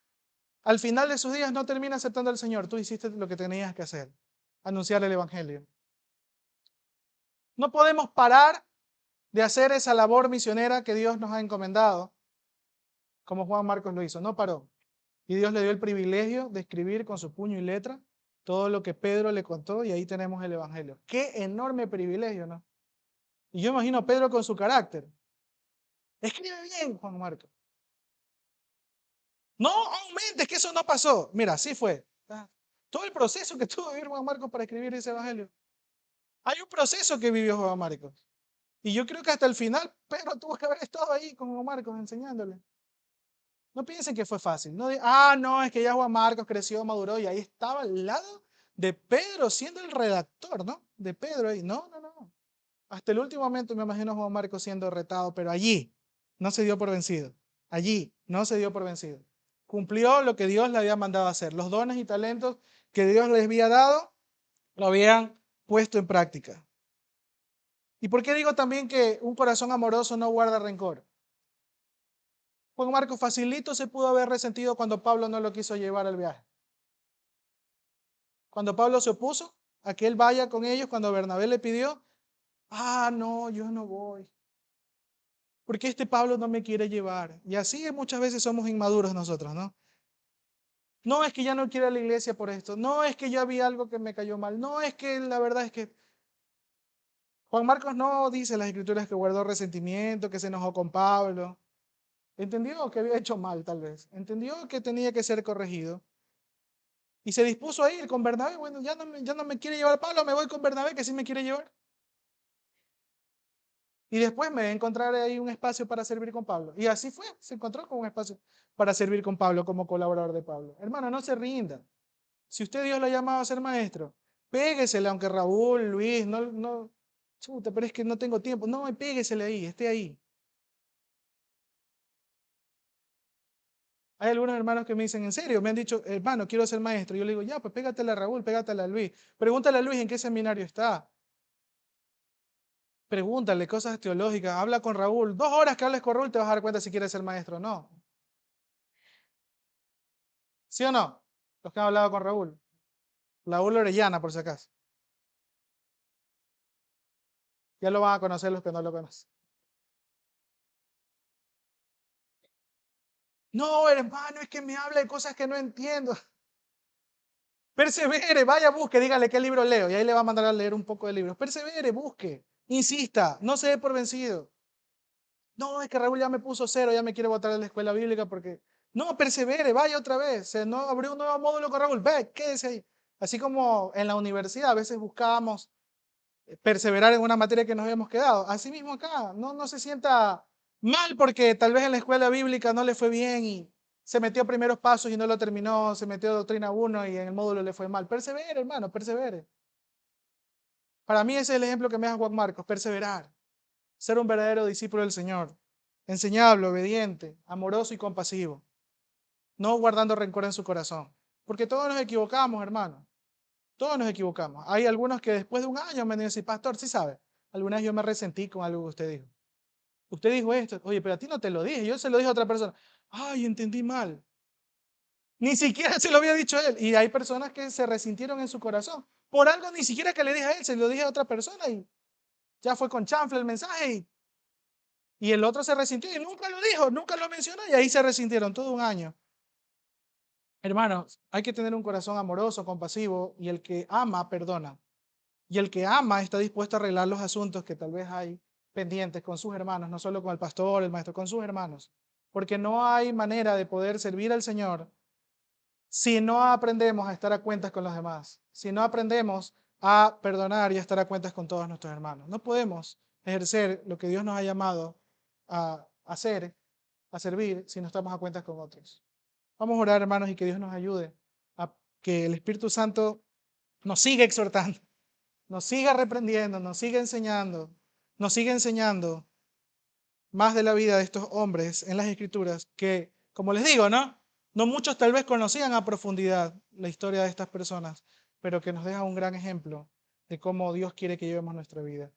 al final de sus días no termine aceptando al Señor, tú hiciste lo que tenías que hacer, anunciar el Evangelio. No podemos parar de hacer esa labor misionera que Dios nos ha encomendado, como Juan Marcos lo hizo, no paró. Y Dios le dio el privilegio de escribir con su puño y letra todo lo que Pedro le contó y ahí tenemos el Evangelio. Qué enorme privilegio, ¿no? Y yo imagino a Pedro con su carácter. Escribe bien, Juan Marcos. No aumentes, que eso no pasó. Mira, así fue. Todo el proceso que tuvo que vivir Juan Marcos para escribir ese Evangelio. Hay un proceso que vivió Juan Marcos. Y yo creo que hasta el final Pedro tuvo que haber estado ahí con Juan Marcos enseñándole. No piensen que fue fácil. No, no, es que ya Juan Marcos creció, maduró y ahí estaba al lado de Pedro siendo el redactor, ¿no? De Pedro ahí. No, no, no. Hasta el último momento me imagino a Juan Marcos siendo retado, pero allí no se dio por vencido. Allí no se dio por vencido. Cumplió lo que Dios le había mandado a hacer. Los dones y talentos que Dios les había dado, lo habían puesto en práctica. ¿Y por qué digo también que un corazón amoroso no guarda rencor? Juan Marcos facilito se pudo haber resentido cuando Pablo no lo quiso llevar al viaje. Cuando Pablo se opuso a que él vaya con ellos, cuando Bernabé le pidió, no, yo no voy. Porque este Pablo no me quiere llevar. Y así muchas veces somos inmaduros nosotros, ¿no? No es que ya no quiero ir a la iglesia por esto. No es que ya vi algo que me cayó mal. No es que la verdad es que Juan Marcos no dice en las escrituras que guardó resentimiento, que se enojó con Pablo. Entendió que había hecho mal tal vez. Entendió que tenía que ser corregido. Y se dispuso a ir con Bernabé. Bueno, ya no me quiere llevar Pablo, me voy con Bernabé que sí me quiere llevar. Y después me encontraré ahí un espacio para servir con Pablo. Y así fue, se encontró con un espacio para servir con Pablo como colaborador de Pablo. Hermano, no se rinda. Si usted Dios lo ha llamado a ser maestro, péguesele, aunque Raúl, Luis, chuta, pero es que no tengo tiempo. No, péguesele ahí, esté ahí. Hay algunos hermanos que me dicen, en serio, me han dicho, hermano, quiero ser maestro. Yo le digo, ya, pues pégatele a Raúl, pégatele a Luis. Pregúntale a Luis en qué seminario está. Pregúntale cosas teológicas, habla con Raúl. 2 horas que hables con Raúl te vas a dar cuenta si quieres ser maestro o no. ¿Sí o no? Los que han hablado con Raúl. Raúl Orellana, por si acaso. Ya lo van a conocer los que no lo conocen. No, hermano, es que me habla de cosas que no entiendo. Persevere, vaya, busque, dígale qué libro leo y ahí le va a mandar a leer un poco de libros. Persevere, busque, insista, no se dé por vencido. No, es que Raúl ya me puso 0, ya me quiere botar de la escuela bíblica porque... No, persevere, vaya otra vez. Se no abrió un nuevo módulo con Raúl. Ve, quédese ahí. Así como en la universidad a veces buscábamos perseverar en una materia que nos habíamos quedado. Así mismo acá, no se sienta mal porque tal vez en la escuela bíblica no le fue bien y se metió a primeros pasos y no lo terminó, se metió a doctrina 1 y en el módulo le fue mal. Persevere, hermano, persevere. Para mí ese es el ejemplo que me da Juan Marcos, perseverar, ser un verdadero discípulo del Señor, enseñable, obediente, amoroso y compasivo, no guardando rencor en su corazón. Porque todos nos equivocamos, hermano. Todos nos equivocamos. Hay algunos que después de un año me dicen, pastor, sí sabe, alguna vez yo me resentí con algo que usted dijo. Usted dijo esto, oye, pero a ti no te lo dije, yo se lo dije a otra persona. Ay, entendí mal. Ni siquiera se lo había dicho a él. Y hay personas que se resintieron en su corazón. Por algo ni siquiera que le dije a él, se lo dije a otra persona y ya fue con chanfle el mensaje y el otro se resintió y nunca lo dijo, nunca lo mencionó y ahí se resintieron todo un año. Hermanos, hay que tener un corazón amoroso, compasivo y el que ama, perdona. Y el que ama está dispuesto a arreglar los asuntos que tal vez hay pendientes con sus hermanos, no solo con el pastor, el maestro, con sus hermanos. Porque no hay manera de poder servir al Señor si no aprendemos a estar a cuentas con los demás, si no aprendemos a perdonar y a estar a cuentas con todos nuestros hermanos. No podemos ejercer lo que Dios nos ha llamado a hacer, a servir, si no estamos a cuentas con otros. Vamos a orar, hermanos, y que Dios nos ayude a que el Espíritu Santo nos siga exhortando, nos siga reprendiendo, nos siga enseñando más de la vida de estos hombres en las Escrituras que, como les digo, no muchos tal vez conocían a profundidad la historia de estas personas, pero que nos deja un gran ejemplo de cómo Dios quiere que llevemos nuestra vida.